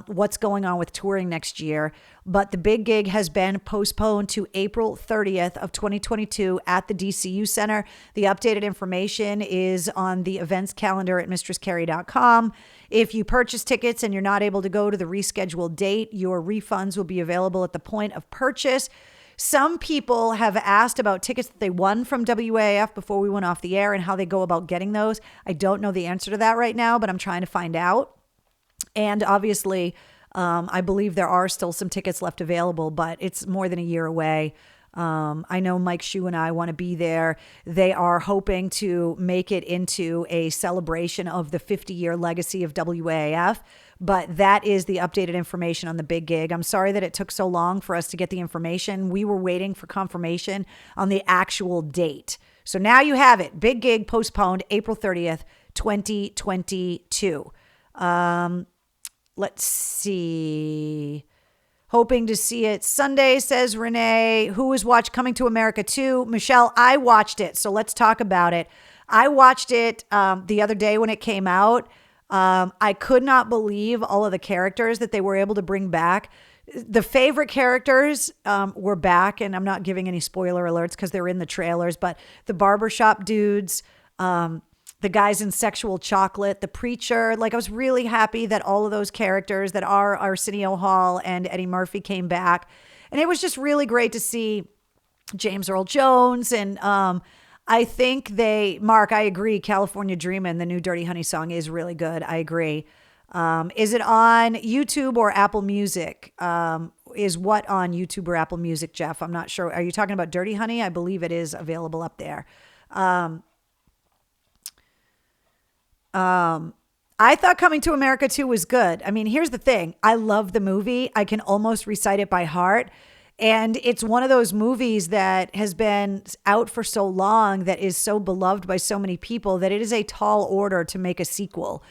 what's going on with touring next year. But the big gig has been postponed to April 30th of 2022 at the DCU Center. The updated information is on the events calendar at mistresscarrie.com. If you purchase tickets and you're not able to go to the rescheduled date, your refunds will be available at the point of purchase. Some people have asked about tickets that they won from WAF before we went off the air and how they go about getting those. I don't know the answer to that right now, but I'm trying to find out. And obviously, I believe there are still some tickets left available, but it's more than a year away. I know Mike Shue and I want to be there. They are hoping to make it into a celebration of the 50-year legacy of WAF, but that is the updated information on the big gig. I'm sorry that it took so long for us to get the information. We were waiting for confirmation on the actual date. So now you have it. Big gig postponed April 30th, 2022. Let's see. Hoping to see it Sunday, says Renee. Who has watched Coming to America 2? Michelle, I watched it, so let's talk about it. I watched it the other day when it came out. I could not believe all of the characters that they were able to bring back. The favorite characters were back, and I'm not giving any spoiler alerts because they're in the trailers, but the barbershop dudes, the guys in Sexual Chocolate, the preacher. Like, I was really happy that all of those characters that are Arsenio Hall and Eddie Murphy came back. And it was just really great to see James Earl Jones. And I think Mark, I agree. California Dreamin', the new Dirty Honey song, is really good. I agree. Is it on YouTube or Apple Music? Is what on YouTube or Apple Music, Jeff? I'm not sure. Are you talking about Dirty Honey? I believe it is available up there. I thought Coming to America 2 was good. I mean, here's the thing. I love the movie. I can almost recite it by heart. And it's one of those movies that has been out for so long, that is so beloved by so many people, that it is a tall order to make a sequel.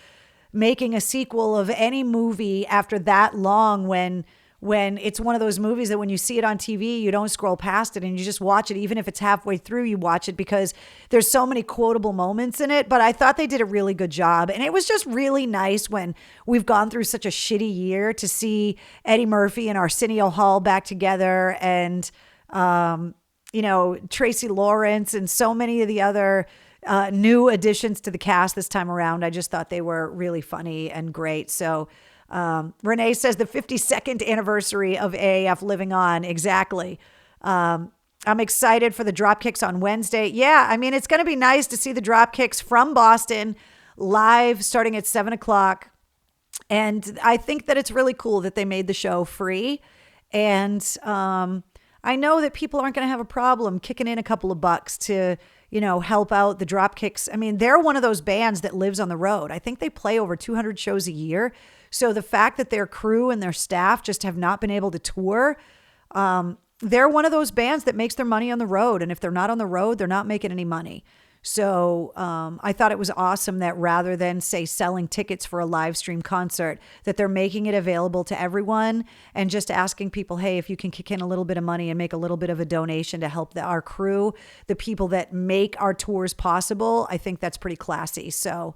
Making a sequel of any movie after that long, when it's one of those movies that when you see it on TV, you don't scroll past it and you just watch it. Even if it's halfway through, you watch it because there's so many quotable moments in it. But I thought they did a really good job. And it was just really nice when we've gone through such a shitty year to see Eddie Murphy and Arsenio Hall back together, and, Tracy Lawrence and so many of the other new additions to the cast this time around. I just thought they were really funny and great. So, Renee says the 52nd anniversary of AAF living on. Exactly. I'm excited for the Dropkicks on Wednesday. Yeah, I mean, it's going to be nice to see the Dropkicks from Boston live starting at 7:00. And I think that it's really cool that they made the show free. And I know that people aren't going to have a problem kicking in a couple of bucks to, help out the Dropkicks. I mean, they're one of those bands that lives on the road. I think they play over 200 shows a year. So the fact that their crew and their staff just have not been able to tour, they're one of those bands that makes their money on the road. And if they're not on the road, they're not making any money. So I thought it was awesome that rather than, say, selling tickets for a live stream concert, that they're making it available to everyone and just asking people, hey, if you can kick in a little bit of money and make a little bit of a donation to help our crew, the people that make our tours possible. I think that's pretty classy. So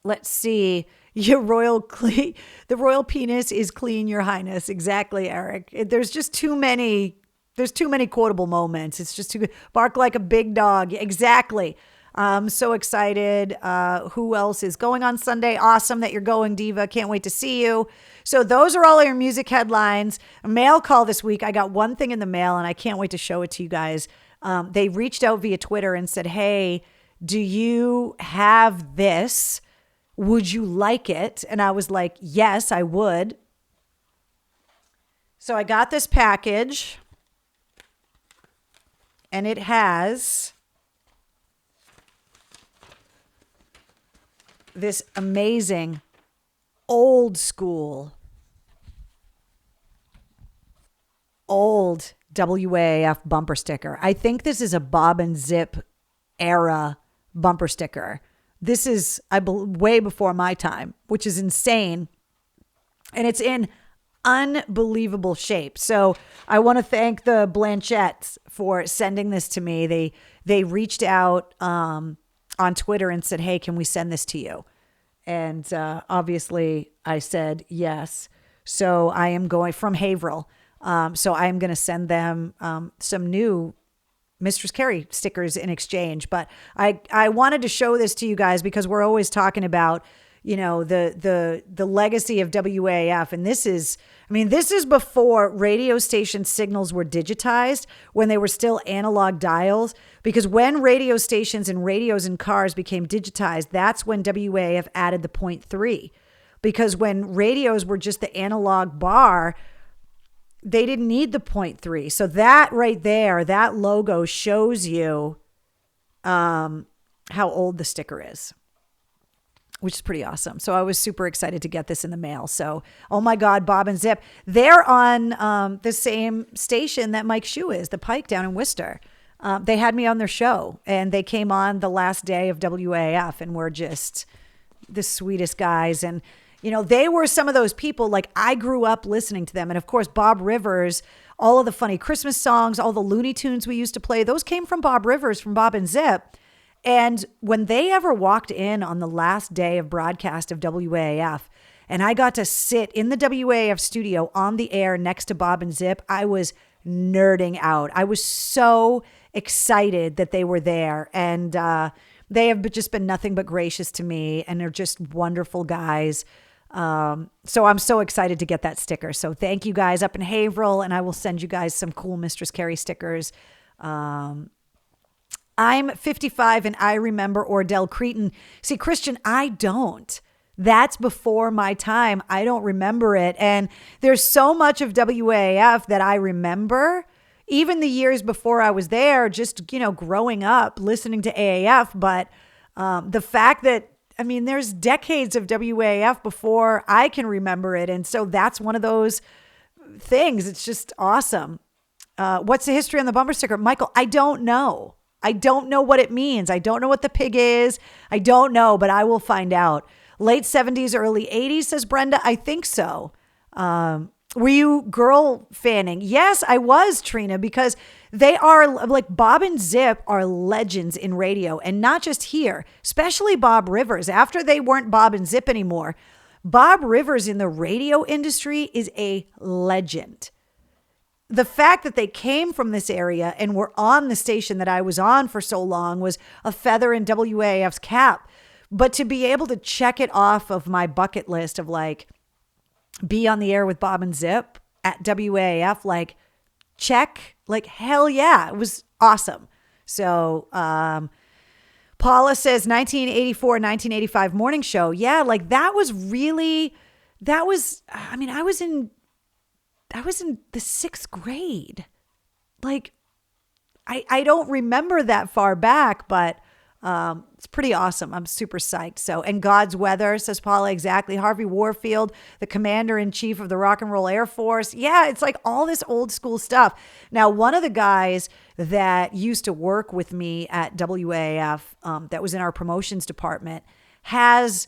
let's see. The royal penis is clean, Your Highness. Exactly, Eric. There's just too many quotable moments. It's just too good. Bark like a big dog. Exactly. I'm so excited. Who else is going on Sunday? Awesome that you're going, Diva. Can't wait to see you. So those are all your music headlines. A mail call this week. I got one thing in the mail and I can't wait to show it to you guys. They reached out via Twitter and said, hey, do you have this? Would you like it? And I was like, yes, I would. So I got this package. And it has this amazing old school, old WAF bumper sticker. I think this is a Bob and Zip era bumper sticker. This is way before my time, which is insane. And it's in unbelievable shape. So I want to thank the Blanchettes for sending this to me. They reached out on Twitter and said, hey, can we send this to you? And obviously I said yes. So I am going from Haverhill. So I am going to send them some new Mistress Carrie stickers in exchange. But I wanted to show this to you guys because we're always talking about, you know, the legacy of WAF. And this is before radio station signals were digitized, when they were still analog dials. Because when radio stations and radios in cars became digitized, that's when WAF added the 0.3. Because when radios were just the analog bar, they didn't need the 0.3. So that right there, that logo shows you how old the sticker is, which is pretty awesome. So I was super excited to get this in the mail. So, oh my God, Bob and Zip, they're on the same station that Mike Shue is, the Pike down in Worcester. They had me on their show, and they came on the last day of WAF, and we're just the sweetest guys. And, you know, they were some of those people, like, I grew up listening to them. And of course, Bob Rivers, all of the funny Christmas songs, all the Looney Tunes we used to play, those came from Bob Rivers, from Bob and Zip. And when they ever walked in on the last day of broadcast of WAF, and I got to sit in the WAF studio on the air next to Bob and Zip, I was nerding out. I was so excited that they were there. And they have just been nothing but gracious to me, and they're just wonderful guys. So I'm so excited to get that sticker. So thank you guys up in Haverhill, and I will send you guys some cool Mistress Carrie stickers. I'm 55 and I remember Ordell Cretin. See, Christian, I don't. That's before my time. I don't remember it. And there's so much of WAF that I remember, even the years before I was there, just, you know, growing up, listening to AAF. But the fact that, I mean, there's decades of WAF before I can remember it. And so that's one of those things. It's just awesome. What's the history on the bumper sticker? Michael, I don't know. I don't know what it means. I don't know what the pig is. I don't know, but I will find out. Late 70s, early 80s, says Brenda. I think so. Were you girl fanning? Yes, I was, Trina, because they are, like, Bob and Zip are legends in radio, and not just here, especially Bob Rivers. After they weren't Bob and Zip anymore, Bob Rivers in the radio industry is a legend. The fact that they came from this area and were on the station that I was on for so long was a feather in WAF's cap. But to be able to check it off of my bucket list of, like, be on the air with Bob and Zip at WAF, like, check, like, hell yeah, it was awesome. So Paula says 1984, 1985 morning show. Yeah, like, I was in the 6th grade. Like, I don't remember that far back, but it's pretty awesome. I'm super psyched. So, and God's Weather, says Paula, exactly. Harvey Warfield, the commander-in-chief of the Rock and Roll Air Force. Yeah, it's like all this old school stuff. Now, one of the guys that used to work with me at WAF, that was in our promotions department, has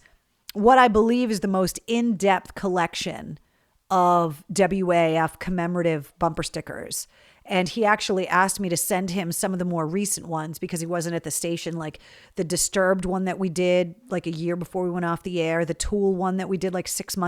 what I believe is the most in-depth collection of WAF commemorative bumper stickers. And he actually asked me to send him some of the more recent ones because he wasn't at the station, like the Disturbed one that we did like a year before we went off the air, the Tool one that we did like 6 months